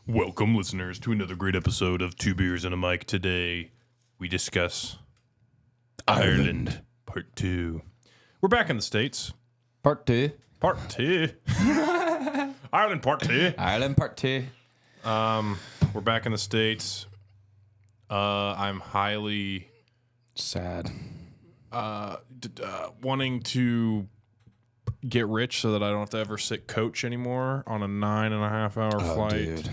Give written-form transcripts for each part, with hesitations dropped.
Welcome, listeners, to another great episode of Two Beers and a Mic. Today, we discuss Ireland Part 2. We're back in the States. Part 2. Part 2. Ireland Part 2. Ireland Part 2. We're back in the States. I'm highly Sad. wanting to get rich so that I don't have to ever sit coach anymore on a 9.5-hour flight Dude.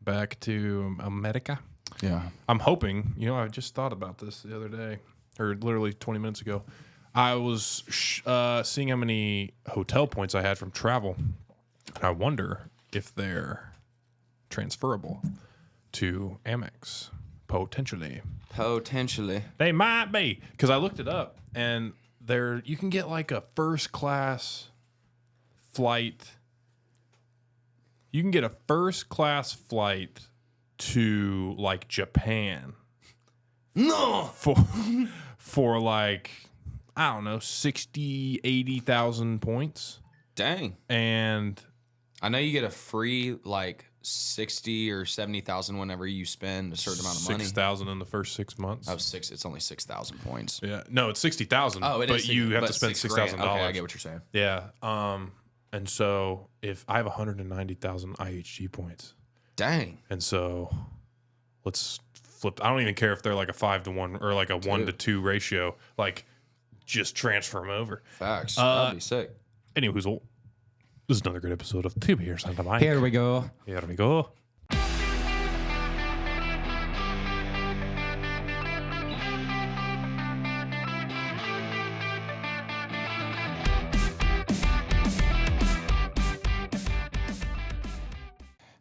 back to America. Yeah. I'm hoping, I just thought about this the other day, or literally 20 minutes ago. I was seeing how many hotel points I had from travel, and I wonder if they're transferable to Amex, potentially. Potentially. They might be, because I looked it up, and you can get like a first-class flight. You can get a first-class flight to like Japan. No! For like, I don't know, 60, 80,000 points. Dang. And I know you get a free like 60 or 70,000 whenever you spend a certain amount of money. 6,000 in the first 6 months. Oh, it's only 6,000 points. Yeah. No, it's 60,000. Oh, it is. But you have to spend $6,000. $6,000. Okay, I get what you're saying. Yeah. And so if I have 190,000 IHG points. Dang. And so let's flip. I don't even care if they're like a 5-to-1 or like a 1-to-2 ratio. Like, just transfer them over. Facts. That'd be sick. Anywho, this is another great episode of Two Beers and a Mic. Here we go. Here we go.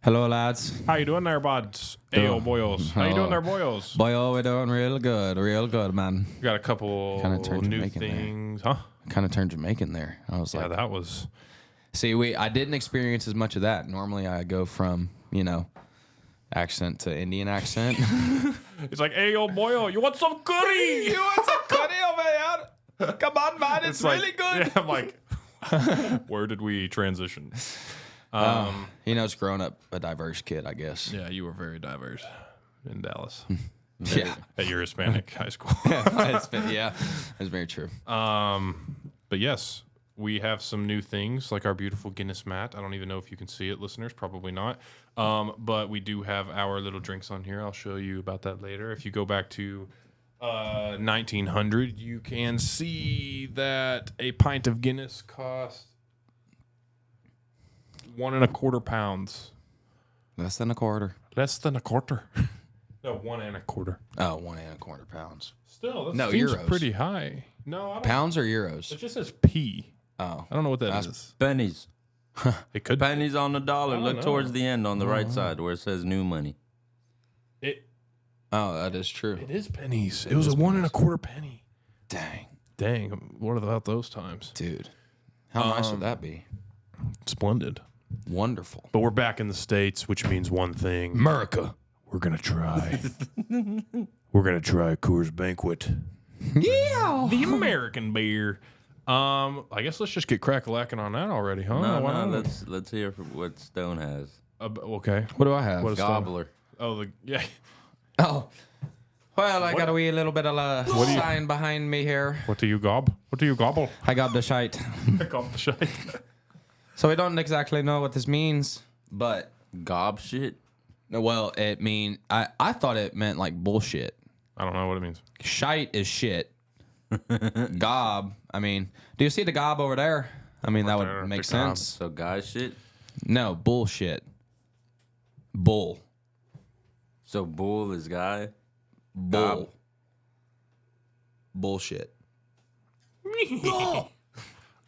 Hello, lads. How you doing there, buds? Ayo, boyos. How you doing there, boyos? Boy, we're doing real good, man. We got a couple Kinda turned new Jamaican there. things, huh? Kind of turned Jamaican there. I was Yeah, like, that was. see, I didn't experience as much of that. Normally, I go from, accent to Indian accent. It's like, ayo, boyo, you want some curry? You want some curry over here? Come on, man, it's like, really good. Yeah, I'm like, where did we transition? It's growing up a diverse kid, I guess. Yeah, you were very diverse in Dallas. Yeah. At your Hispanic high school. Yeah, that's very true. But yes, we have some new things like our beautiful Guinness mat. I don't even know if you can see it, listeners. Probably not. But we do have our little drinks on here. I'll show you about that later. If you go back to 1900, you can see that a pint of Guinness cost 1.25 pounds. Less than a quarter. Less than a quarter. No, 1.25. Oh, 1.25 pounds. Still, that No, seems euros. pretty high. No, I don't. Pounds or euros? It just says P. Oh. I don't know what that is. Pennies. It could. Pennies on the dollar. I don't Look know. towards the end on the right side where it says new money. Oh, that is true. It is pennies. It was a 1.25 penny. Dang. What about those times? Dude. How nice would that be? Splendid. Wonderful. But we're back in the States, which means one thing. America. We're gonna try. We're gonna try Coors Banquet, Yeah. the American beer. I guess let's just get crack-a-lacking on that already, huh? Why not? Let's hear what Stone has. Okay. What do I have? What is that? Gobbler. Oh, yeah. Oh. Well, I got a wee little bit of a sign behind me here. What do you gob? What do you gobble? I got the shite. I gob the shite. So we don't exactly know what this means, but Gob shit. well, it mean I thought it meant like bullshit. I don't know what it means. Shite is shit. Gob. I mean, do you see the gob over there? I mean, that there, would make the gob. sense. So guy shit. No, bullshit. Bull. So bull is guy. Bull. Gob. Bullshit.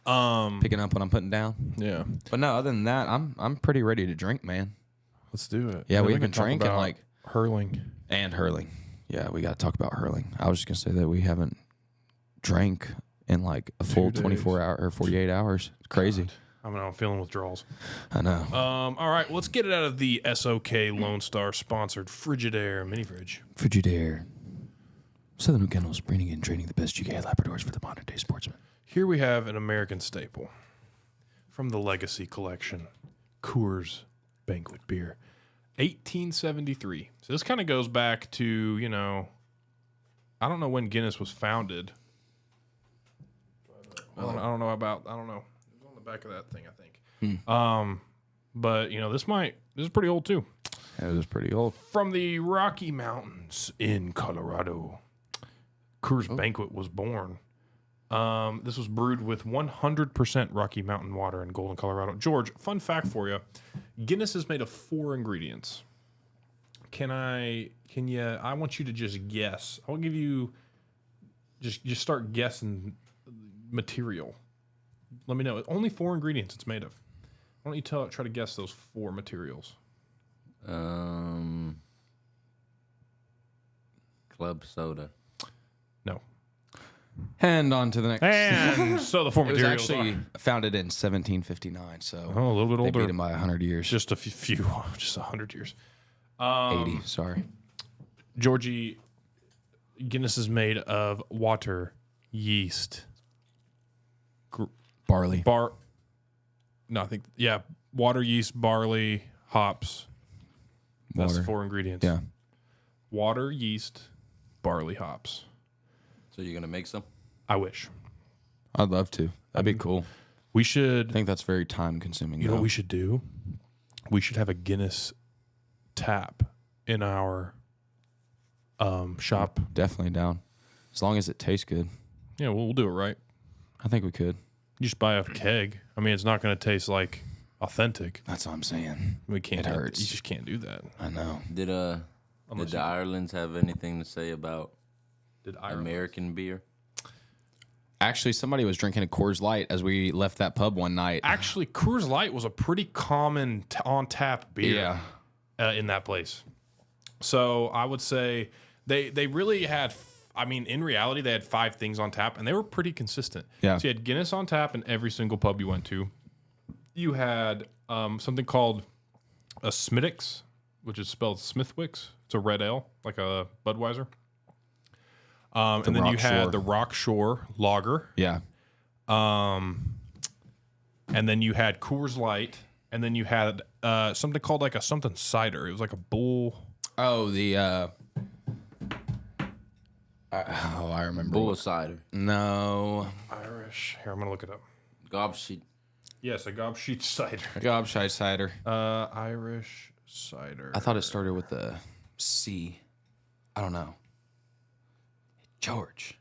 Um, Picking up what I'm putting down. Yeah. But no, other than that, I'm pretty ready to drink, man. Let's do it. Yeah, Then we can haven't talk drank in about like hurling. and hurling. Yeah, we got to talk about hurling. I was just gonna say that we haven't drank in like a full 24 hour or 48 hours. It's crazy. I'm feeling withdrawals. I know. All right, let's get it out of the SOK Lone Star sponsored Frigidaire mini fridge. Frigidaire. Southern O'Kennel's breeding and training the best UK Labradors for the modern day sportsman. Here we have an American staple from the Legacy Collection, Coors Banquet Beer. 1873. So this kind of goes back to, you know, I don't know when Guinness was founded. I don't know. It was on the back of that thing, I think. But you know, this is pretty old too. It was pretty old. From the Rocky Mountains in Colorado, Coors Banquet was born. This was brewed with 100% Rocky Mountain water in Golden, Colorado. George, fun fact for you. Guinness is made of 4 ingredients. I want you to just guess. I'll give you, just start guessing material. Let me know. Only 4 ingredients it's made of. Why don't you try to guess those 4 materials? Club soda. No. And on to the next. And so the 4 It was materials actually are founded in 1759, so a little bit they older. beat him by 100 years. Just a few, just 100 years. 80, sorry. Georgie, Guinness is made of water, yeast, Barley. water, yeast, barley, hops. That's Water. the 4 ingredients. Yeah. Water, yeast, barley, hops. So you're gonna make some? I wish. I'd love to. That'd be cool. We I should, think that's very time consuming. you know what we should do? We should have a Guinness tap in our shop. Definitely down. As long as it tastes good. Yeah, we'll do it right. I think we could. You just buy a keg. I mean, it's not going to taste like authentic. That's what I'm saying. We can't. It hurts. You just can't do that. I know. Did the Irelands have anything to say about Did Ireland? American beer? Actually, somebody was drinking a Coors Light as we left that pub one night. Actually, Coors Light was a pretty common on tap beer. In that place. So I would say they really had. I mean, in reality, they had 5 things on tap, and they were pretty consistent. Yeah. So you had Guinness on tap in every single pub you went to. You had something called a Smithwick's, which is spelled Smithwick's. It's a red ale, like a Budweiser. And then you had the Rock Shore Lager. Yeah. And then you had Coors Light. And then you had something called like a something cider. It was like a bull. Oh, the I remember. Bull cider. No. Irish. Here, I'm going to look it up. Gobshite. Yes, a Gobshite cider. Gobshite cider. Irish cider. I thought it started with the C. I don't know. George.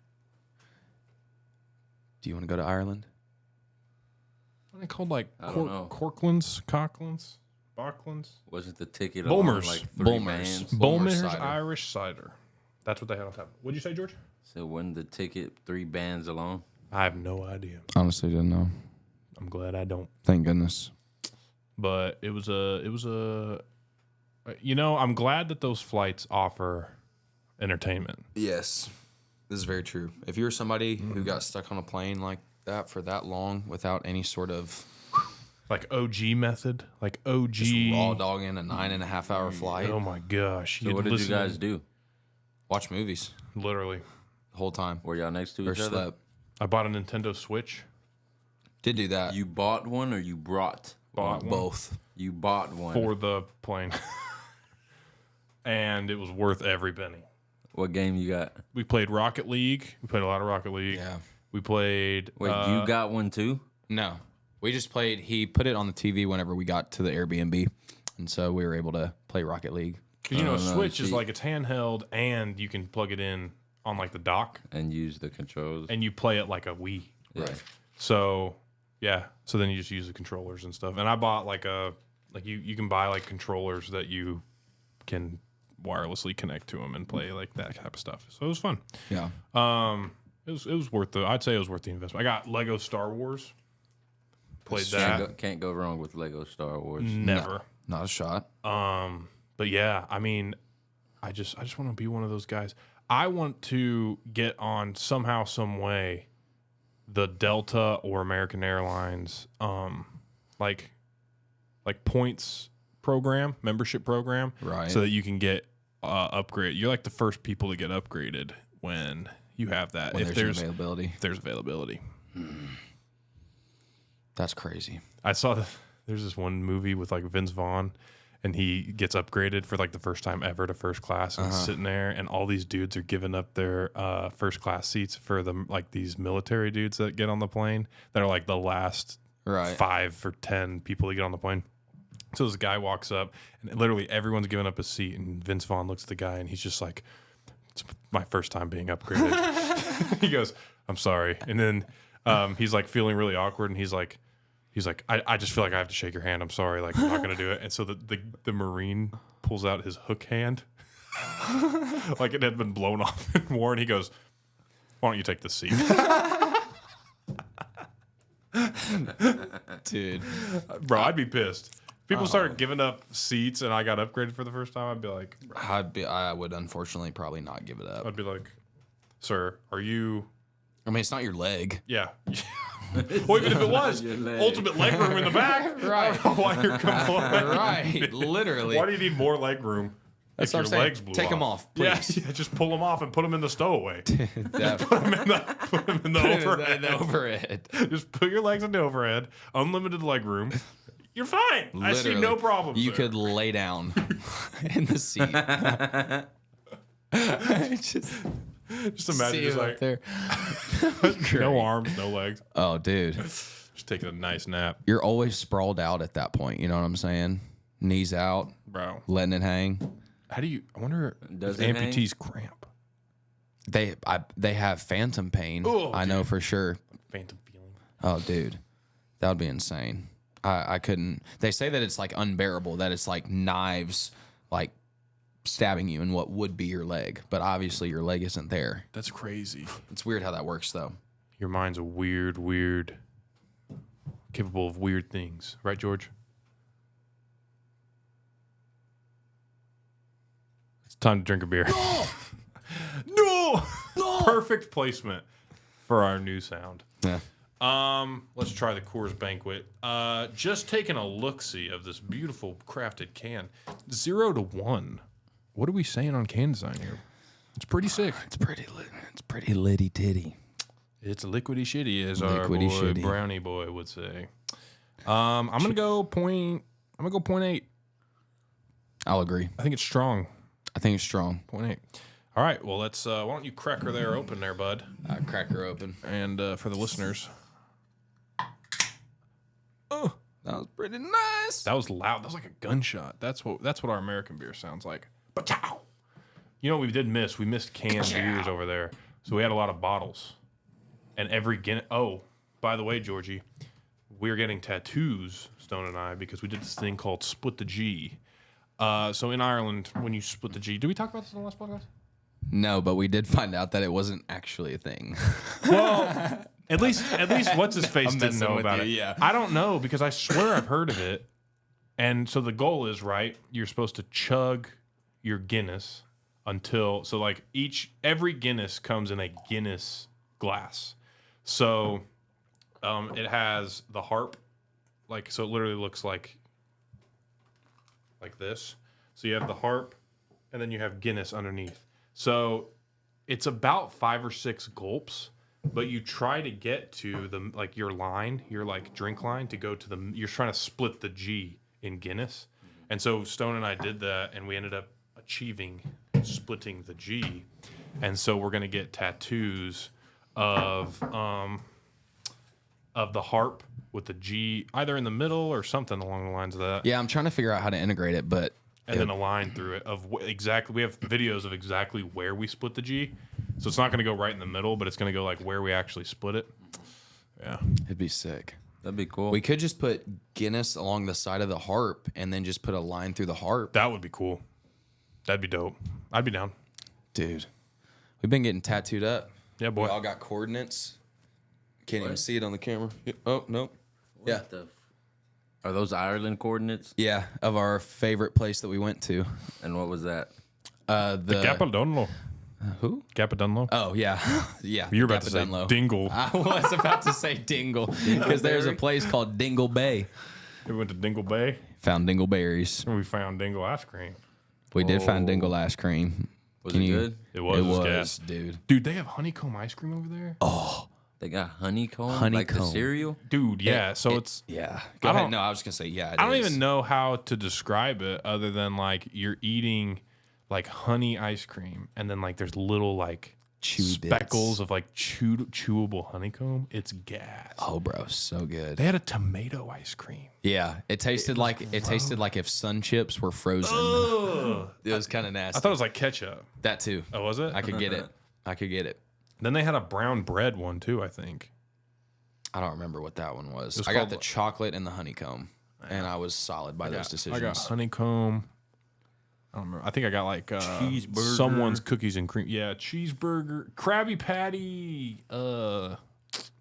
Do you want to go to Ireland? What are they called? Like I don't know. Corklands, Cocklands, Bachlands? Wasn't the ticket Bulmers. along like 3 Bulmers. bands? Bulmer's cider. Irish cider. That's what they had on tap. What'd you say, George? So wasn't the ticket 3 bands along? I have no idea. Honestly, didn't know. I'm glad I don't. Thank goodness. But it was a, you know, I'm glad that those flights offer entertainment. Yes. This is very true. If you're somebody who got stuck on a plane like that for that long without any sort of Like OG method, like OG. just raw dogging a 9.5 hour flight, Oh my gosh. So what did you guys do? watch movies Literally. the whole time. Were y'all next to Or each other? slept. I bought a Nintendo Switch. Did do that. You bought one or you brought? Bought one Both. You bought one. for the plane. And it was worth every penny. What game you got? We played Rocket League. We played a lot of Rocket League. Yeah. We played. Wait, you got one too? No. We just played. He put it on the TV whenever we got to the Airbnb. And so we were able to play Rocket League. Because, you know, no, Switch is see- like it's handheld and you can plug it in on like the dock And use the controls. and you play it like a Wii. Yeah. So, yeah. So then you just use the controllers and stuff. And I bought you can buy like controllers that you can wirelessly connect to them and play like that type of stuff. So it was fun. Yeah. It was worth I'd say it was worth the investment. I got Lego Star Wars. Played that. Can't go wrong with Lego Star Wars. Never. Not a shot. But yeah, I mean, I just want to be one of those guys. I want to get on somehow, some way, the Delta or American Airlines, like points program, membership program, Right. so that you can get upgrade. You're like the first people to get upgraded when you have that. When if there's availability. if there's availability. That's crazy. I saw there's this one movie with like Vince Vaughn, and he gets upgraded for like the first time ever to first class, and he's sitting there, and all these dudes are giving up their first class seats for the like these military dudes that get on the plane that are like the last 5 or 10 people to get on the plane. So this guy walks up, and literally everyone's giving up a seat, and Vince Vaughn looks at the guy, and he's just like, "It's my first time being upgraded." He goes, "I'm sorry," and then he's like feeling really awkward, and he's like, I just feel like I have to shake your hand. I'm sorry, like I'm not gonna do it. And so the Marine pulls out his hook hand, like it had been blown off in war, and he goes, "Why don't you take the seat?" Dude, bro, I'd be pissed. People started giving up seats, and I got upgraded for the first time. I'd be like, I would unfortunately probably not give it up. I'd be like, "Sir, are you?" I mean, it's not your leg. Yeah. Well, even if it was ultimate leg room in the back, Right? I don't know why you're complaining. Right, literally. Why do you need more leg room? That's if what your I'm saying. legs blew Take off? them off, please. Yeah, just pull them off and put them in the stowaway. Put That- them in the overhead. the overhead. Just put your legs in the overhead. Unlimited leg room. You're fine. I see no problem. You could lay down in the seat. just imagine just like there. no arms, no legs. Oh, dude, Just taking a nice nap, you're always sprawled out at that point. You know what I'm saying? Knees out, bro. letting it hang. How do you? I wonder Does if it amputees cramp. They have phantom pain. Oh, I know for sure. Phantom feeling. Oh, dude, that would be insane. I couldn't. They say that it's like unbearable. That it's like knives, like stabbing you in what would be your leg, but obviously your leg isn't there. That's crazy. It's weird how that works, though. Your mind's a weird, capable of weird things, right, George? It's time to drink a beer. No! Perfect placement for our new sound. Yeah. Let's try the Coors Banquet. Just taking a look-see of this beautiful crafted can. 0 to 1. What are we saying on can design here? It's pretty sick. It's pretty lit. It's pretty litty titty. It's liquidy shitty, as our boy Liquidy shitty. Brownie Boy would say. I'm gonna go 0.8. I'll agree. I think it's strong. I think it's strong. 0.8. All right. Well, let's. Why don't you crack her there open there, bud? Crack her open. And for the listeners, Oh, that was pretty nice. that was loud. That was like a gunshot. That's what our American beer sounds like. Ba-chow! You know what we did miss? We missed canned beers over there, so we had a lot of bottles. And every Guinness. Oh, by the way, Georgie, we're getting tattoos, Stone and I, because we did this thing called Split the G. So in Ireland, when you split the G, did we talk about this in the last podcast? No, but we did find out that it wasn't actually a thing. Well, at least what's his face didn't messing know with about you, it. yeah. I don't know because I swear I've heard of it. And so the goal is right. You're supposed to chug your Guinness until like every Guinness comes in a Guinness glass. So it has the harp, like so it literally looks like this. So you have the harp, and then you have Guinness underneath. So it's about 5 or 6 gulps, but you try to get to the your line, your drink line to go to the. You're trying to split the G in Guinness, and so Stone and I did that, and we ended up achieving splitting the G, and so we're gonna get tattoos of the harp with the G either in the middle or something along the lines of that. Yeah, I'm trying to figure out how to integrate it, but And then a line through it of exactly. We have videos of exactly where we split the G, so it's not going to go right in the middle, but it's going to go where we actually split it. Yeah, it'd be sick. That'd be cool. We could just put Guinness along the side of the harp and then just put a line through the harp. that would be cool. That'd be dope. I'd be down. Dude, we've been getting tattooed up. Yeah, boy. We all got coordinates. Can't even see it on the camera. Oh, no. Yeah. Are those Ireland coordinates? Yeah, of our favorite place that we went to. And what was that? The Capadonlo. who? Capadonlo. Oh, yeah. Yeah. You're about to say Capadonlo. Dingle. I was about to say Dingle because there's a place called Dingle Bay. We went to Dingle Bay Found Dingleberries. and we found Dingle ice cream. We did find Dingle ice cream. Was it good? It was. It It was was, gas. dude. Dude, they have honeycomb ice cream over there. Oh, They got honeycomb, like Honeycomb. the cereal. Dude, yeah. So it's Yeah. I Go ahead. don't- No, I was gonna say yeah. I don't even know how to describe it other than like you're eating like honey ice cream and then like there's little like speckles bits. of like chewable honeycomb. It's gas. Oh, bro, so good. They had a tomato ice cream. Yeah, it tasted like if Sun Chips were frozen. It was kind of nasty. I thought it was like ketchup. that too. Oh, was it? I could get it. Then they had a brown bread one too, I think. I don't remember what that one was. was I got called- the chocolate and the honeycomb, and I was solid by those decisions. I got honeycomb. I don't remember. I think I got like Cheeseburger. someone's cookies and cream. Yeah, cheeseburger, Krabby Patty,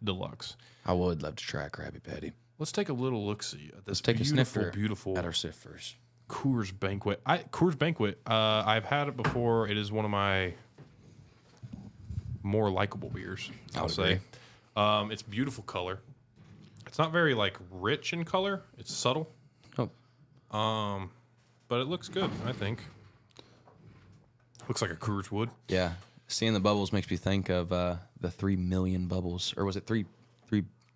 deluxe. I would love to try a Krabby Patty. Let's take a little look see at this Take a beautiful, sniffer beautiful at our siffers. Coors Banquet. Coors Banquet. I've had it before. It is one of my more likable beers. I'll say. It's beautiful color. It's not very like rich in color. It's subtle. Oh, But it looks good, I think. Looks like a Coors would. yeah. Seeing the bubbles makes me think of the 3 million bubbles, or was it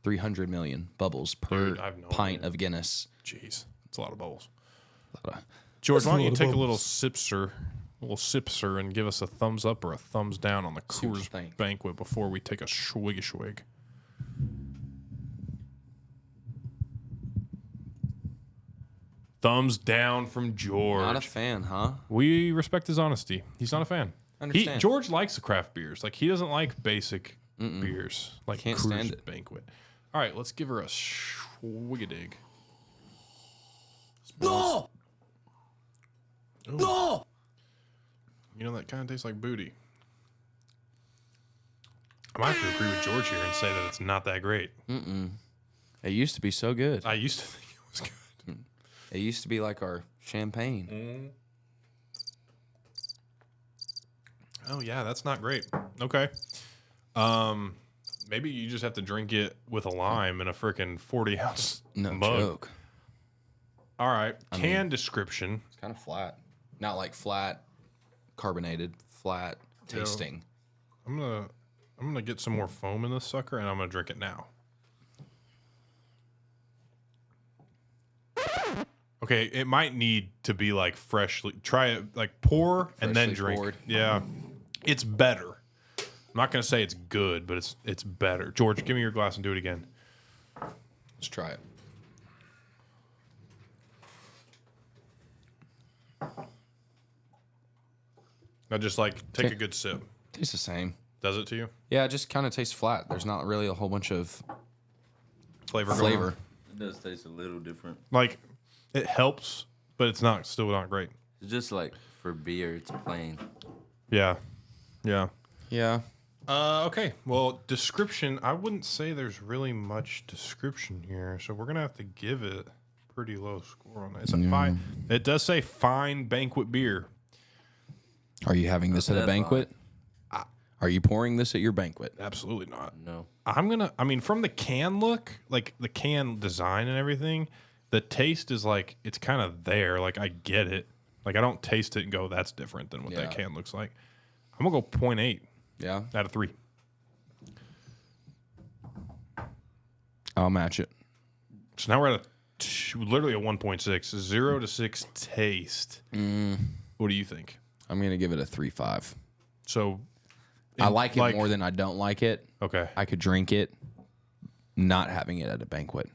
300 million bubbles per Dude, I have no pint idea. of Guinness? Jeez, it's a lot of bubbles. Uh, George, why don't a you lot of take a bubbles. little sipser, and give us a thumbs up or a thumbs down on the See what you Coors think. Banquet before we take a swig. Thumbs down from George. Not a fan, huh? We respect his honesty. He's not a fan. Understand. George likes the craft beers. Like he doesn't like basic beers. Like Can't Coors stand it. Banquet. All right, let's give her a swig-a-dig. No! Ooh. No! You know that kind of tastes like booty. I might have to agree with George here and say that it's not that great. It used to be so good. I used to think it was good. It used to be like our champagne. Oh yeah, that's not great. Okay. Maybe you just have to drink it with a lime in a freaking 40-ounce No mug. joke. All right. Can description. It's kind of flat. Not like flat, carbonated, flat tasting. I'm gonna get some more foam in this sucker, and I'm gonna drink it now. Okay, it might need to be like freshly. Try it like pour and then Freshly drink. poured. Yeah, it's better. I'm not gonna say it's good, but it's better. George, give me your glass and do it again. Let's try it. Now just like take Okay. a good sip. Tastes the same. Does it to you? Yeah, it just kind of tastes flat. There's not really a whole bunch of Flavor. going flavor. on? It does taste a little different. Like it helps, but it's still not great. It's just like for beer, it's plain. Yeah, yeah. Yeah. Okay. Well, description. I wouldn't say there's really much description here, so we're gonna have to give it a pretty low score on that. It's a fine. It does say fine banquet beer. Are you having this at a That's banquet? Are you pouring this at your banquet? Absolutely not. No. I mean, from the can look, like the can design and everything, the taste is like it's kind of there. Like I get it. Like I don't taste it and go, that's different than what that Yeah. can looks like. I'm gonna go 0.8 Yeah. out of 3. I'll match it. So now we're at literally a 1.6, 0 to 6 taste. What do you think? I'm going to give it a 3.5. So I like it more than I don't like it. Okay. I could drink it, not having it at a banquet.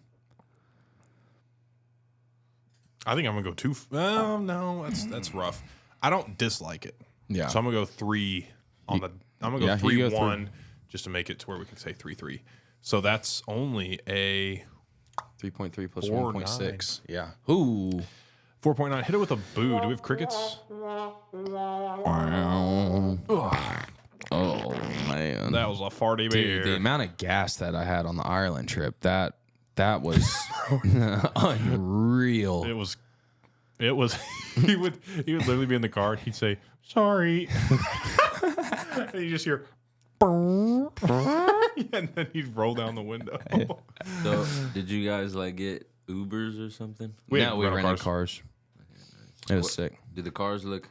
I think I'm gonna go 2. Oh no, that's rough. I don't dislike it. Yeah. So I'm gonna go 3 on the. I'm gonna go Yeah, 3 you go 1 just to make it to where we can say 3-3. So that's only a 3.3 plus 4.9. 1.6. Yeah. Ooh. 4.9. Hit it with a boo. Do we have crickets? Oh, man. That was a farty beer. Dude, the amount of gas that I had on the Ireland trip, that was unreal. It was. He would literally be in the car and he'd say sorry, and you just hear, and then he'd roll down the window. So, did you guys like get Ubers or something? We No, had we rental rented cars. cars. It was sick. Do the cars look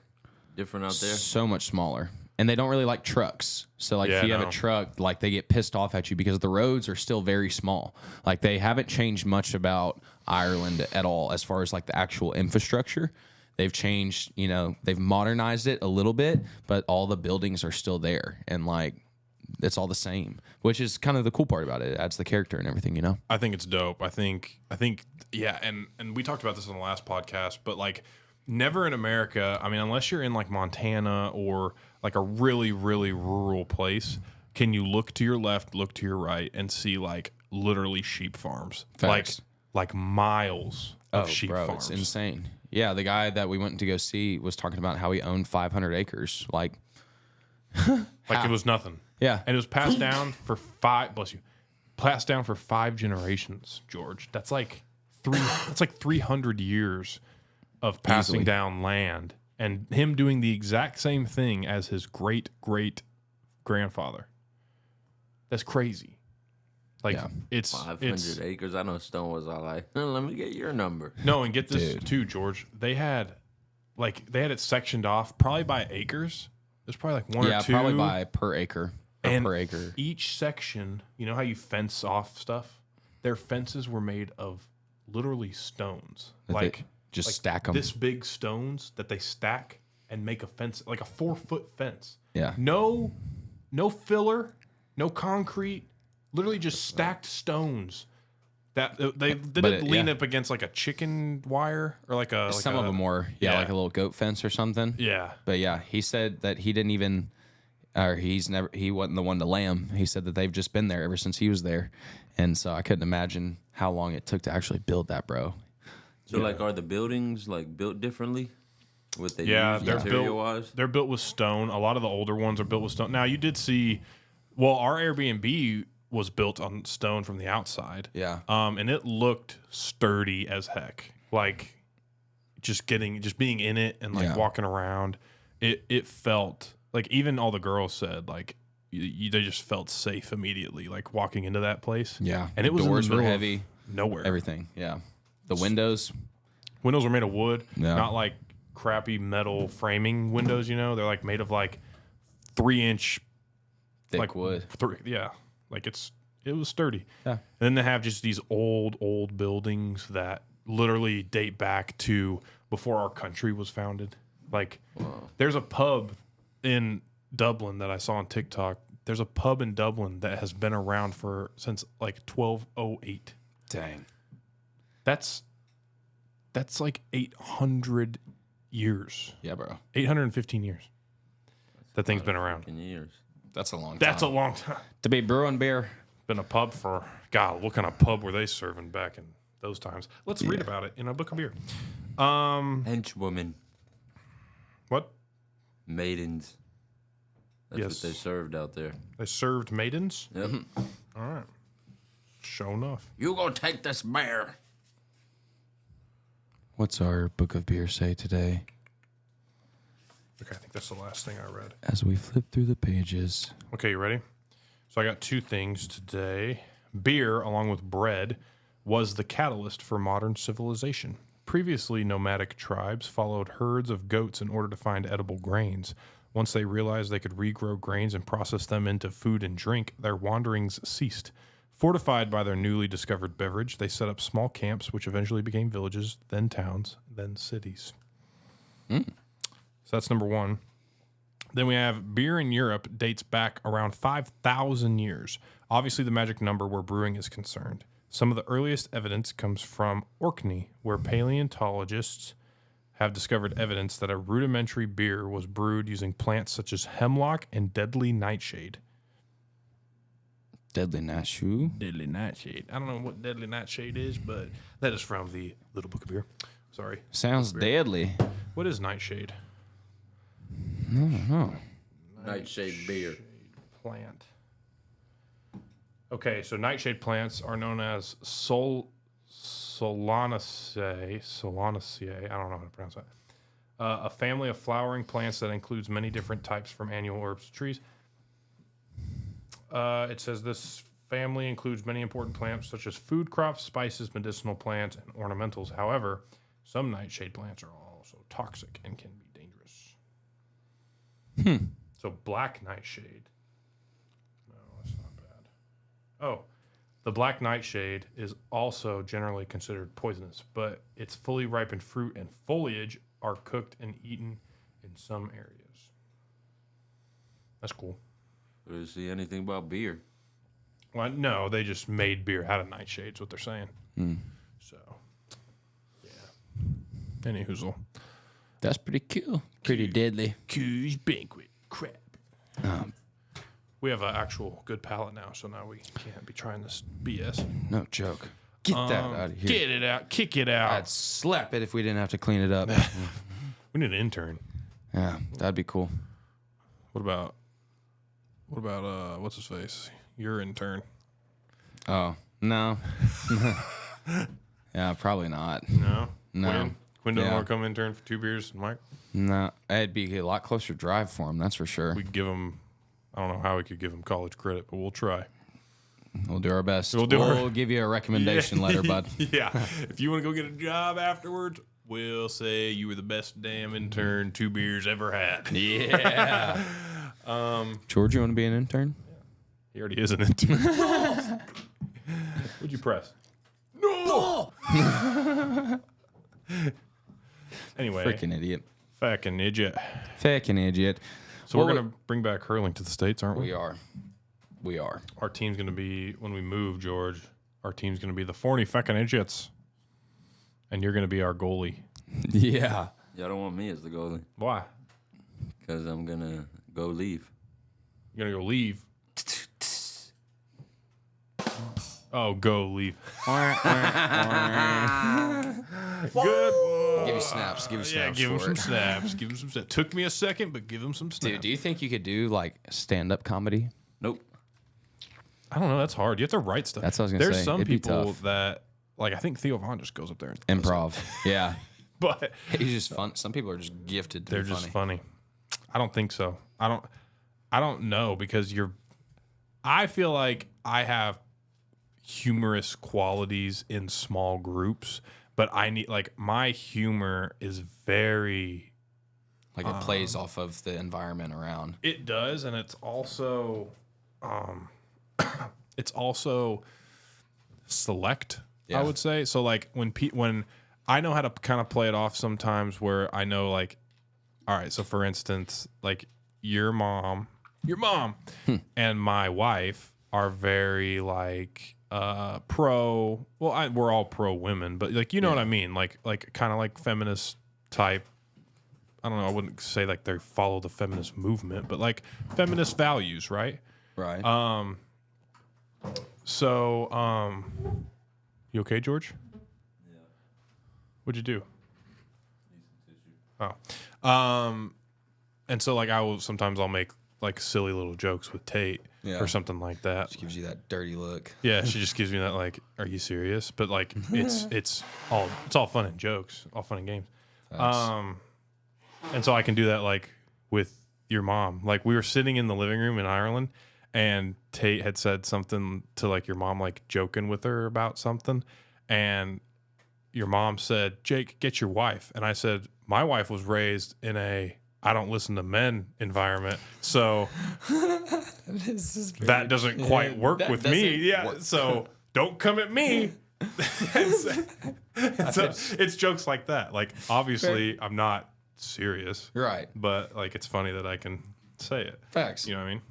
different out there? So much smaller. and they don't really like trucks. So like Yeah, if you have no. a truck, like they get pissed off at you because the roads are still very small. Like they haven't changed much about Ireland at all as far as like the actual infrastructure. They've changed, they've modernized it a little bit, but all the buildings are still there, and like it's all the same, which is kind of the cool part about it. It adds the character and everything, I think it's dope. I think yeah, and we talked about this on the last podcast, but like never in America, I mean, unless you're in like Montana or like a really, really rural place, can you look to your left, look to your right, and see like literally sheep farms. Facts. Like miles of sheep farms. It's insane. Yeah, the guy that we went to go see was talking about how he owned 500 acres. Like It was nothing. Yeah. And it was passed down for passed down for 5 generations, George. That's like 300 years of passing Easily. down land, and him doing the exact same thing as his great grandfather. That's crazy. Like Yeah. it's 500 acres. I know Stone was all like, let me get your number. No, and get this Dude. too, George. They had it sectioned off probably by acres. There's probably like one or two. Yeah, probably by per acre. And Per acre. each section, you know how you fence off stuff? Their fences were made of literally stones. They just stack 'em. This big stones that they stack and make a fence, like a 4-foot fence. Yeah. No filler, no concrete, literally just stacked stones. That they didn't lean up against like a chicken wire or like a. Some of them were, like a little goat fence or something. Yeah. But yeah, he said that he didn't even, or he wasn't the one to lay them. He said that they've just been there ever since he was there. And so I couldn't imagine how long it took to actually build that, bro. So, like, are the buildings, like, built differently? What they Yeah, use they're material-wise? built. They're built with stone. A lot of the older ones are built with stone. Now you did see, our Airbnb was built on stone from the outside. Yeah. And it looked sturdy as heck. Like just being in it and like walking around, it felt like, even all the girls said like they just felt safe immediately, like walking into that place. Yeah. And it was Doors in the were middle of heavy. nowhere. Everything. Yeah. The windows. Windows were made of wood, Yeah. not like crappy metal framing windows. They're like made of like 3-inch Thick like wood. Like it was sturdy. Yeah. And then they have just these old buildings that literally date back to before our country was founded. Like there's a pub in Dublin that I saw on TikTok. There's a pub in Dublin that has been around since like 1208. Dang. That's like 800 years. Yeah, bro. 815 years. That thing's been around. In years. That's a long time. That's a long time. To be brewing beer. Been a pub for, God, what kind of pub were they serving back in those times? Let's read about it in a book of beer. Henchwomen. What? Maidens. That's Yes. what they served out there. They served maidens? Yep. All right. Sure enough. You go take this bear. What's our book of beer say today? Okay, I think that's the last thing I read. As we flip through the pages. Okay, you ready? So I got 2 things today. Beer, along with bread, was the catalyst for modern civilization. Previously, nomadic tribes followed herds of goats in order to find edible grains. Once they realized they could regrow grains and process them into food and drink, their wanderings ceased. Fortified by their newly discovered beverage, they set up small camps, which eventually became villages, then towns, then cities. So that's number 1. Then we have beer in Europe dates back around 5,000 years. Obviously, the magic number where brewing is concerned. Some of the earliest evidence comes from Orkney, where paleontologists have discovered evidence that a rudimentary beer was brewed using plants such as hemlock and deadly nightshade. Deadly Nashoo. Deadly nightshade. I don't know what deadly nightshade is, but that is from the Little Book of Beer. Sorry. Sounds deadly. What is nightshade? Nightshade beer. Plant. Okay, so nightshade plants are known as Solanaceae. Solanaceae. I don't know how to pronounce that. A family of flowering plants that includes many different types from annual herbs to trees. It says this family includes many important plants such as food crops, spices, medicinal plants, and ornamentals. However, some nightshade plants are also toxic and can be dangerous. So So black nightshade. No, that's not bad. Oh, the black nightshade is also generally considered poisonous, but its fully ripened fruit and foliage are cooked and eaten in some areas. That's cool. Did you see anything about beer? Well, no, they just made beer out of nightshades, what they're saying. So, yeah. Any hoozle. That's pretty cool. Pretty deadly. Coors Banquet. Crap. We have an actual good palate now, so now we can't be trying this BS. No joke. Get that out of here. Get it out. Kick it out. I'd slap it if we didn't have to clean it up. We need an intern. Yeah, that'd be cool. What about what's his face? Your intern. Oh, no. Yeah, probably not. No? No. Quinn doesn't Yeah. want to come intern for 2 beers, Mike? No, it'd be a lot closer drive for him, that's for sure. We could give him, I don't know how we could give him college credit, but we'll try. We'll do our best. We'll give you a recommendation letter, bud. Yeah. If you want to go get a job afterwards, we'll say you were the best damn intern 2 beers ever had. Yeah. George, you want to be an intern? He already is an intern. What'd you press? No! Anyway. Freaking idiot. Fucking idiot. Fucking idiot. So we're going to bring back hurling to the States, aren't we? We are. Our team's going to be, when we move, George, our team's going to be the Forney fucking idiots. And you're going to be our goalie. Yeah. Y'all don't want me as the goalie. Why? Because I'm going to go leave. You're going to go leave. Oh, go leave. Good. Give you snaps. Give you Yeah, snaps. give him for some it. snaps. Give him some snaps. Took me a second, but give him some snaps. Dude, do you think you could do like stand-up comedy? Nope. I don't know. That's hard. You have to write stuff. That's what I was gonna There's say. some It'd be people tough. that, like, I think Theo Von just goes up there and does Improv. Yeah. it. But He's just fun. Some people are just gifted to they're be just funny. funny. I don't think so. I don't know because I feel like I have humorous qualities in small groups, but I need, like, my humor is very, Like it plays off of the environment around. it does, and it's also select, Yeah. I would say. So like when I know how to kind of play it off sometimes, where I know, like, all right, so for instance, like your mom and my wife are very, like, pro, well, we're all pro women, but, like, you know what I mean, like kind of like feminist type. I don't know, I wouldn't say like they follow the feminist movement, but like feminist values, right? Right. So, you okay, George? Yeah. What'd you do? Oh. And so, like, I'll make like silly little jokes with Tate or something like that. Just gives you that dirty look. Yeah, she just gives me that, like, are you serious? But, like, it's all fun and jokes, all fun and games. Thanks. And so I can do that, like, with your mom. Like, we were sitting in the living room in Ireland, and Tate had said something to, like, your mom, like, joking with her about something. And your mom said, Jake, get your wife. And I said, my wife was raised in a I don't listen to men environment. So that doesn't quite work with me. Yeah. So don't come at me. So it's jokes like that. Like, obviously, I'm not serious. Right. But, like, it's funny that I can say it. Facts. You know what I mean?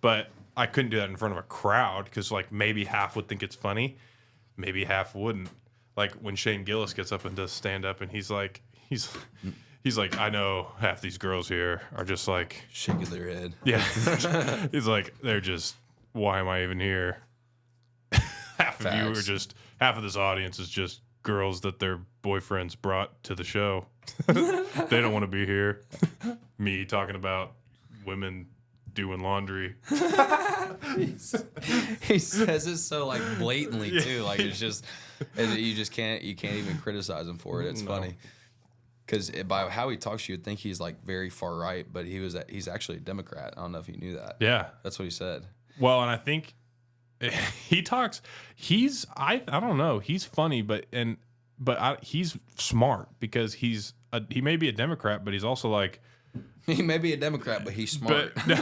But I couldn't do that in front of a crowd because, like, maybe half would think it's funny, maybe half wouldn't. Like, when Shane Gillis gets up and does stand up, and he's like, I know half these girls here are just like shaking their head. Yeah. He's like, they're just, why am I even here? Half of this audience is just girls that their boyfriends brought to the show. They don't want to be here. Me talking about women doing laundry. He says it so, like, blatantly too. Like, it's just, you can't even criticize him for it. It's funny. Because by how he talks, you'd think he's, like, very far right, but he's actually a Democrat. I don't know if you knew that. Yeah. That's what he said. Well, and I think he talks, I don't know, he's funny, but he's smart because he may be a Democrat, but he's also, like, He may be a Democrat, but he's smart. But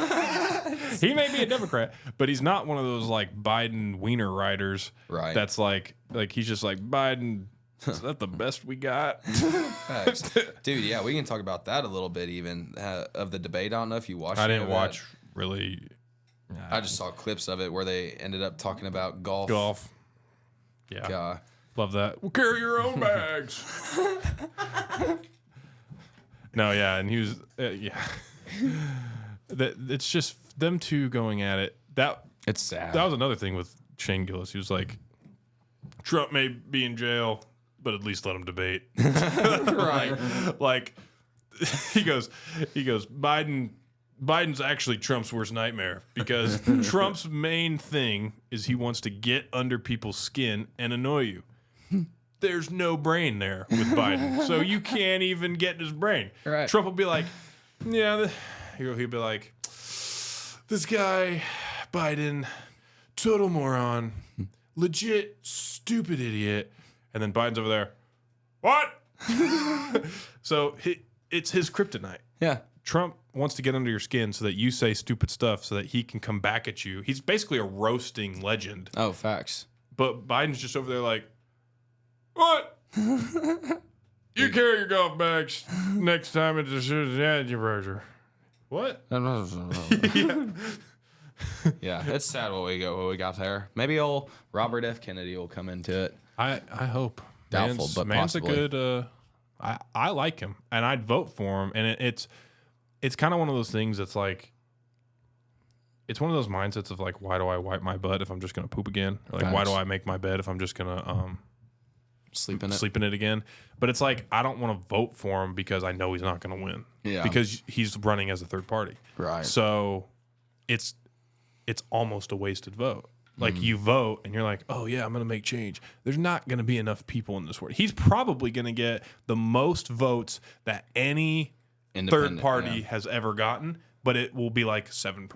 he may be a Democrat, but he's not one of those like Biden wiener riders. Right. That's like he's just like, Biden, is that the best we got? Facts. Dude, yeah, we can talk about that a little bit even of the debate. I don't know if you watched it. I didn't watch really. I just saw clips of it where they ended up talking about golf. Golf. Yeah. God. Love that. Well, carry your own bags. No, yeah, and he was, it's just them two going at it. It's sad. That was another thing with Shane Gillis. He was like, Trump may be in jail, but at least let him debate. Right. Like, he goes, Biden's actually Trump's worst nightmare because Trump's main thing is he wants to get under people's skin and annoy you. There's no brain there with Biden, so you can't even get in his brain. Right. Trump will be like, yeah, he'll be like, this guy, Biden, total moron, legit stupid idiot. And then Biden's over there, what? So it's his kryptonite. Yeah. Trump wants to get under your skin so that you say stupid stuff so that he can come back at you. He's basically a roasting legend. Oh, facts. But Biden's just over there like, what? You carry your golf bags next time at the Roger. What? Yeah, it's sad what we got there. Maybe old Robert F. Kennedy will come into it. I hope. Doubtful, but man's possibly. a good. I like him, and I'd vote for him. And it's kind of one of those things that's like, it's one of those mindsets of like, why do I wipe my butt if I'm just gonna poop again? Or like, why do I make my bed if I'm just gonna sleep in it again? But it's like, I don't want to vote for him because I know he's not gonna win. Yeah. Because he's running as a third party. Right. So it's almost a wasted vote. Like you vote and you're like, oh yeah, I'm going to make change. There's not going to be enough people in this world. He's probably going to get the most votes that any third party has ever gotten, but it will be like 7%,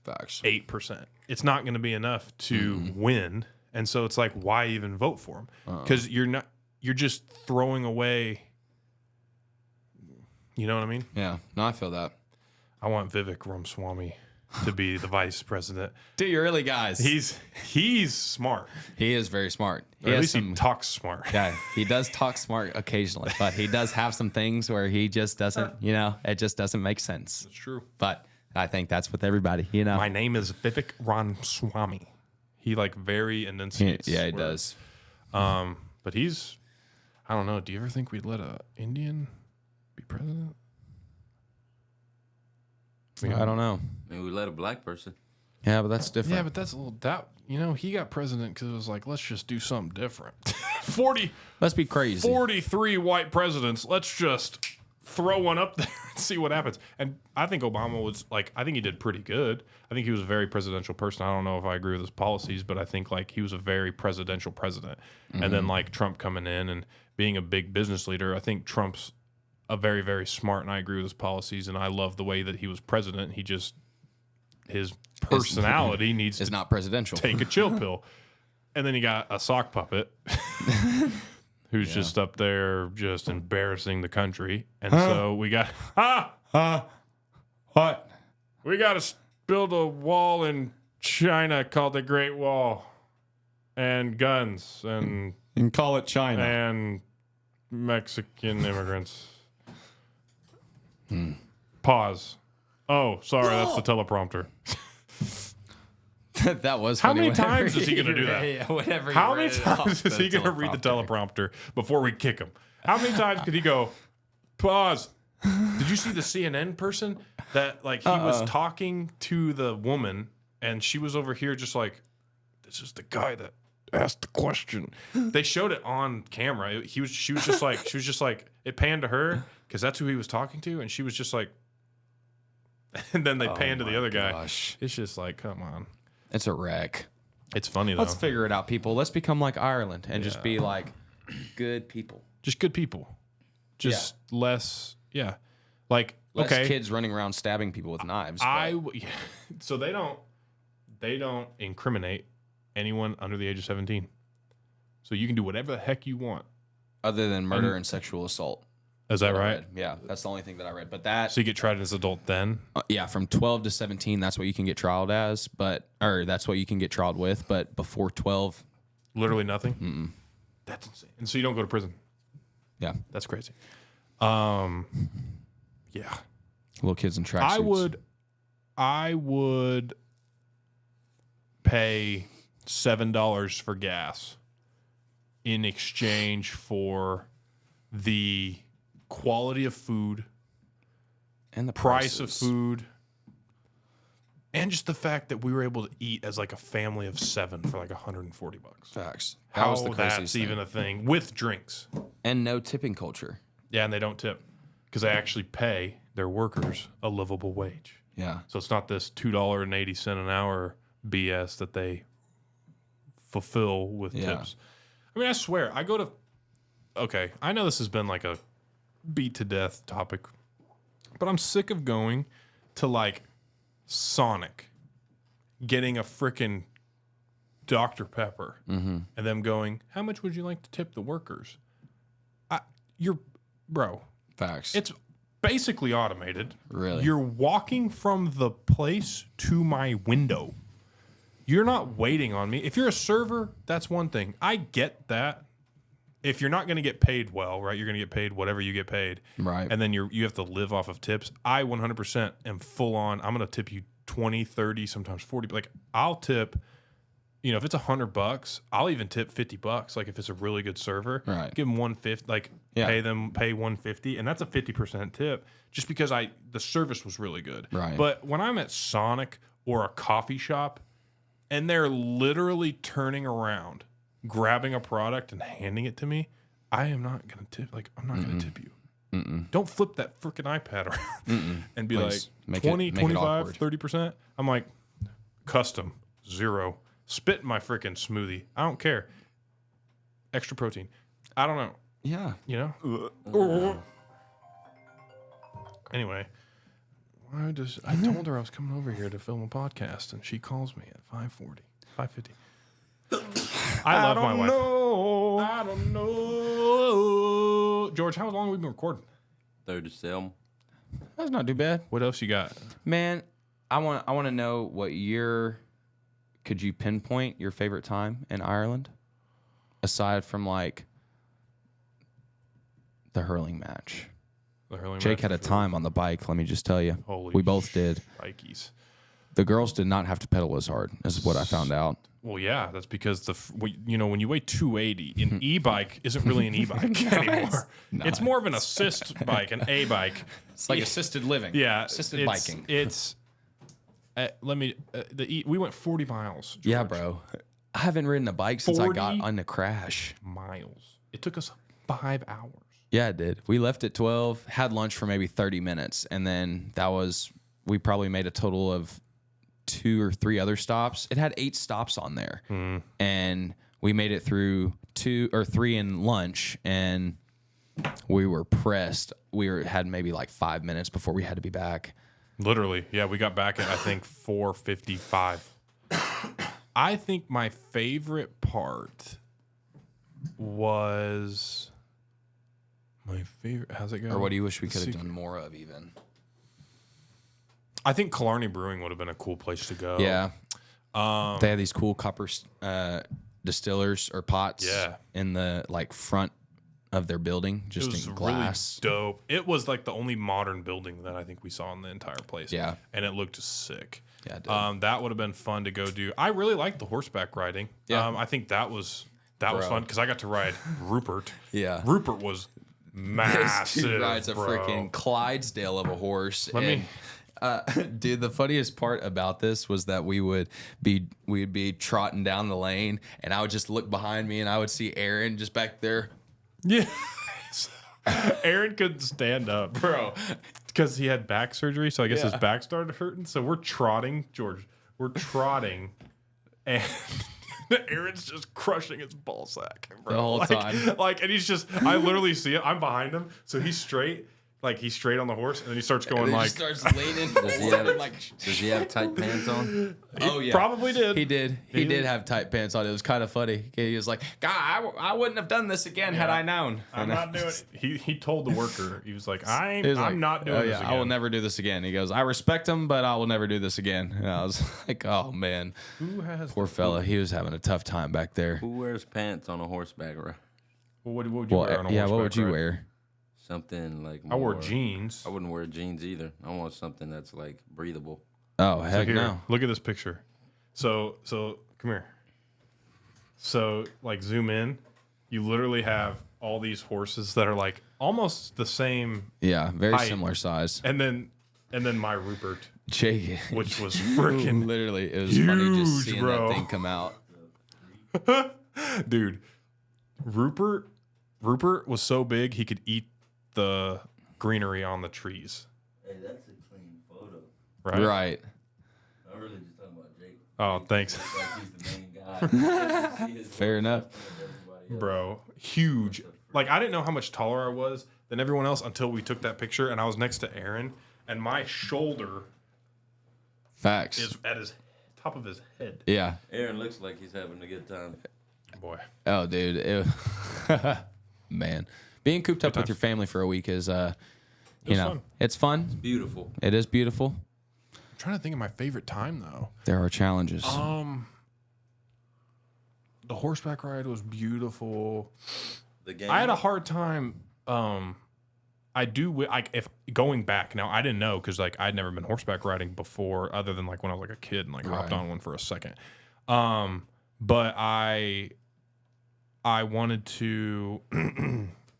Facts. 8%. It's not going to be enough to win. And so it's like, why even vote for him? Because you're just throwing away. You know what I mean? Yeah. No, I feel that. I want Vivek Ramaswamy to be the vice president. Dude, you really guys. He's smart. He is very smart. Or at least he talks smart. Yeah, he does talk smart occasionally, but he does have some things where he just doesn't, it just doesn't make sense. That's true. But I think that's with everybody, My name is Vivek Ramaswamy. He like very enunciates. Yeah, he does. But he's, I don't know. Do you ever think we'd let a Indian be president? I don't know. Maybe we let a black person. Yeah, but that's different. Yeah, but that's a little doubt. He got president because it was like, let's just do something different. 40. Let's be crazy. 43 white presidents. Let's just throw one up there and see what happens. And I think Obama was like, I think he did pretty good. I think he was a very presidential person. I don't know if I agree with his policies, but I think like he was a very presidential president. And then like Trump coming in and being a big business leader, I think Trump's a very, very smart, and I agree with his policies, and I love the way that he was president. He just, his personality needs to not presidential. Take a chill pill. And then you got a sock puppet who's just up there just embarrassing the country. And so we got, What? we got to build a wall in China called the Great Wall, and guns, and call it China. and Mexican immigrants. Pause. Oh, sorry, that's the teleprompter. That was How funny many times is he going to do that? Yeah, whenever How many times is he going to read the teleprompter before we kick him? How many times could he go, pause? Did you see the CNN person that like he was talking to the woman and she was over here just like, this is the guy that asked the question. They showed it on camera. She was just like, it panned to her because that's who he was talking to, and she was just like, and then they panned to the other guy. It's just like, come on. It's a wreck. It's funny though. Let's figure it out, people. Let's become like Ireland and just be like good people. Just good people. Just less, like Less okay. kids running around stabbing people with knives. So they don't incriminate anyone under the age of 17. So you can do whatever the heck you want. Other than murder and sexual assault. Is that I right? read. Yeah, that's the only thing that I read. But that, So you get tried as adult then? yeah, from 12 to 17, that's what you can get trialed as, or that's what you can get trialed with. But before 12, Literally nothing? That's insane. And so you don't go to prison? yeah, That's crazy. Yeah. little kids in tracksuits. I would pay $7 for gas in exchange for the quality of food, And the price of prices. food, and just the fact that we were able to eat as like a family of 7 for like $140. Facts. How was the craziest that's thing. even a thing with drinks. And no tipping culture. Yeah, and they don't tip because they actually pay their workers a livable wage. Yeah. So it's not this $2.80 an hour BS that they fulfill with Yeah. tips. I mean, I swear, I go to. Okay, I know this has been like a beat to death topic, but I'm sick of going to like Sonic, getting a freaking Dr. Pepper, and them going, "How much would you like to tip the workers?" Bro, Facts. it's basically automated. Really? You're walking from the place to my window. You're not waiting on me. If you're a server, that's one thing. I get that. If you're not going to get paid well, right? You're going to get paid whatever you get paid. Right. And then you have to live off of tips. I 100% am full on. I'm going to tip you 20, 30, sometimes 40. Like I'll tip, if it's $100, I'll even tip $50. Like if it's a really good server, Right. give them 150, like Yeah. pay 150, and that's a 50% tip just because the service was really good. Right. But when I'm at Sonic or a coffee shop and they're literally turning around, grabbing a product and handing it to me, I am not going to tip. Like I'm not going to tip you. Don't flip that freaking iPad around and be Please. like Make it- 20, make it 25, awkward. 30%. I'm like, custom, 0. Spit in my freaking smoothie. I don't care. Extra protein. I don't know. yeah. Anyway, I told her I was coming over here to film a podcast, and she calls me at 5:40, 5:50. I love my wife. I don't know. George, how long have we been recording? 37. That's not too bad. What else you got? Man, I want to know what could you pinpoint your favorite time in Ireland aside from like the hurling match? The hurling Jake match had a was really- time on the bike, let me just tell you. Holy we both did. Shnikes. The girls did not have to pedal as hard, is what I found out. Well, yeah, that's because when you weigh 280, an e-bike isn't really an e-bike anymore. It's more of an assist bike, an A bike. It's like assisted living. Yeah, Assisted biking. We went 40 miles. Yeah, George. bro. I haven't ridden a bike since I got 40 on the crash. Miles. It took us 5 hours. Yeah, it did. We left at 12, had lunch for maybe 30 minutes, and then we probably made a total of 2 or 3 other stops. It had 8 stops on there. And we made it through 2 or 3 in lunch, and we were pressed. Had maybe like 5 minutes before we had to be back. Literally, yeah, we got back at I think 4:55. I think my favorite part was How's it go? Or what do you wish we could have done more of even? I think Killarney Brewing would have been a cool place to go. Yeah. They had these cool copper distillers or pots Yeah. in the like front of their building, It just was in glass. really dope. It was like the only modern building that I think we saw in the entire place. Yeah. And it looked sick. Yeah, it did. That would have been fun to go do. I really liked the horseback riding. Yeah. I think that was fun because I got to ride Rupert. Yeah. Rupert was massive. This dude rides a bro. freaking Clydesdale of a horse. Let me- Dude, the funniest part about this was that we'd be trotting down the lane, and I would just look behind me, and I would see Aaron just back there. Yeah. Aaron couldn't stand up, bro, because he had back surgery. So I guess his back started hurting. So we're trotting, George. We're trotting, and Aaron's just crushing his ball sack, bro. The whole time. And he's just, I literally see it. I'm behind him, so he's straight. like he's straight on the horse, and then he starts going And he like. just starts leaning forward and like. Does he have tight pants on? Oh yeah, Probably did. He did. He did have tight pants on. It was kind of funny. He was like, "God, I wouldn't have done this again had I known." I'm not doing it. He told the worker, he was like, I'm like, not doing this again. I will never do this again. He goes, I respect him, but I will never do this again. And I was like, oh man, Who has poor fella. He was having a tough time back there. Who wears pants on a horseback ride? What would you wear on a yeah, what horseback would you ride? wear? Something like I wore more- jeans. I wouldn't wear jeans either. I want something that's like breathable. Oh So heck here, no. look at this picture. So come here. So like zoom in. You literally have all these horses that are like almost the same, Yeah, very height. similar size. and then my Rupert, Jake, which was freaking literally, it was funny just huge, seeing bro. that thing come out. dude. Rupert was so big he could eat the greenery on the trees. Hey, that's a clean photo. Right. I'm really just talking about Jake. Oh, thanks, Like he's the main guy. Fair enough. bro. Huge. Like I didn't know how much taller I was than everyone else until we took that picture, and I was next to Aaron, and my shoulder Facts. is at his top of his head. Yeah. Aaron looks like he's having a good time. Boy. Oh, dude. Man. Being cooped up with times. your family for a week is, was fun. it's fun. Beautiful. It is beautiful. I'm trying to think of my favorite time though. There are challenges. The horseback ride was beautiful. The game. I had a hard time. If going back now, I didn't know because like I'd never been horseback riding before, other than like when I was like a kid and like hopped Right. on one for a second. But I wanted to.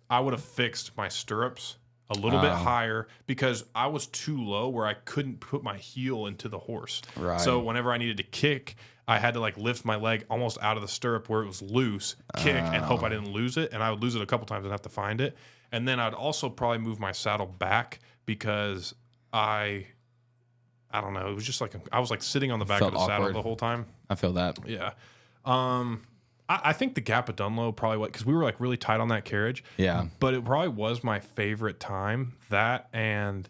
I would have fixed my stirrups a little bit higher because I was too low where I couldn't put my heel into the horse. Right. So whenever I needed to kick, I had to like lift my leg almost out of the stirrup where it was loose, kick, and hope I didn't lose it. And I would lose it a couple times and have to find it. And then I'd also probably move my saddle back because I don't know. It was just like I was like sitting on the back of Felt the saddle awkward. the whole time. I feel that. Yeah. I think the gap of Dunlow probably because we were like really tight on that carriage. Yeah. But it probably was my favorite time. That and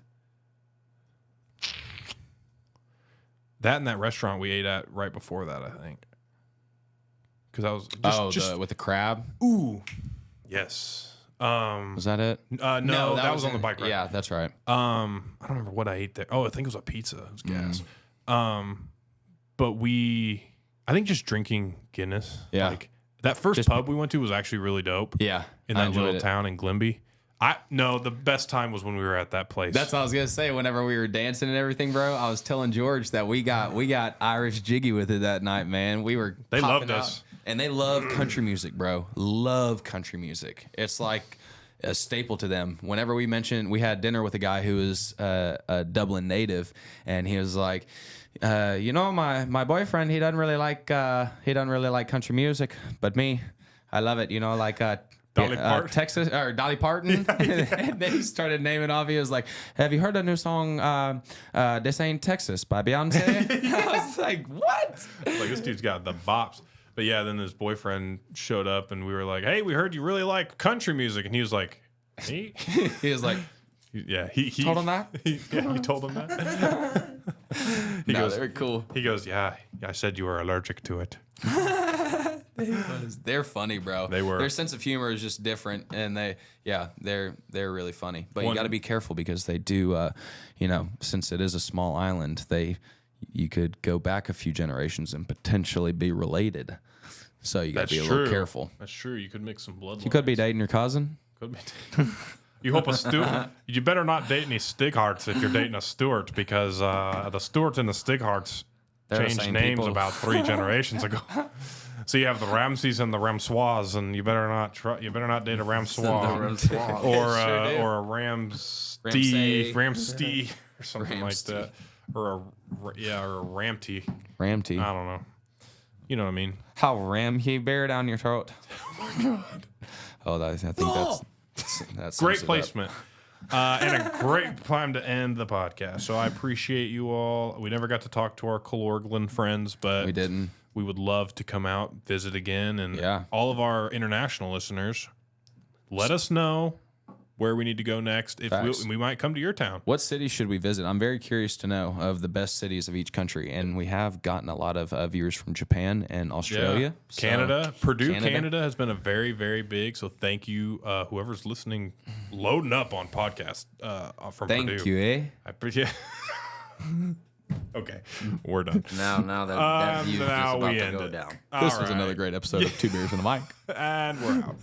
that restaurant we ate at right before that, I think. Because I was just with the crab? ooh, yes. Was that it? No, that was on the bike ride. Yeah, that's right. I don't remember what I ate there. Oh, I think it was a pizza. It was gas. But I think just drinking Guinness. Yeah. Like that first pub we went to was actually really dope. Yeah. In I that enjoyed little it. town in Glimby. The best time was when we were at that place. That's what I was gonna say. Whenever we were dancing and everything, bro, I was telling George that we got Irish jiggy with it that night, man. We were They popping loved us. out. And they love country music, bro. Love country music. It's like a staple to them. Whenever we had dinner with a guy who was a Dublin native, and he was like, my boyfriend, he doesn't really like country music, but me, I love it. Dolly Parton. Texas or Dolly Parton. And then he started naming off. He was like, "Have you heard the new song This Ain't Texas by Beyonce?" I was like, "What?" Like this dude's got the bops. But yeah, then his boyfriend showed up and we were like, "Hey, we heard you really like country music," and he was like, "Hey." He was like, Yeah, he Told him that? He told him that. "No, they're cool. He goes, "Yeah, I said you were allergic to it." They're funny, bro. They were. Their sense of humor is just different, and they're really funny. But you got to be careful because they do, since it is a small island, you could go back a few generations and potentially be related. So you got to be a little careful. That's true. You could mix some blood. You could be dating your cousin. Could be. You hope a Stewart. You better not date any Stigharts if you're dating a Stewart because the Stewart and the Stigharts They're the changed same names people. about 3 generations ago. So you have the Ramses and the Ramsois, and you better not date a Ramsois or a Ramsty or something like Ramsty. that, or a Ramty. Ramty. I don't know. You know what I mean? How ram he bear down your throat. Oh, I think that's Great placement. And a great time to end the podcast. So I appreciate you all. We never got to talk to our Calorglan friends, but We didn't. we would love to come out, visit again. And Yeah. all of our international listeners, let us know where we need to go next. If we might come to your town. What cities should we visit? I'm very curious to know of the best cities of each country. And we have gotten a lot of viewers from Japan and Australia. Yeah. Canada. Purdue, Canada has been a very, very big. So thank you, whoever's listening, loading up on podcast from Purdue. Thank you, eh? I appreciate Okay, we're done. Now that view is now just about we to end go it. down. This was another great episode of Two Beers and a Mic. And we're out.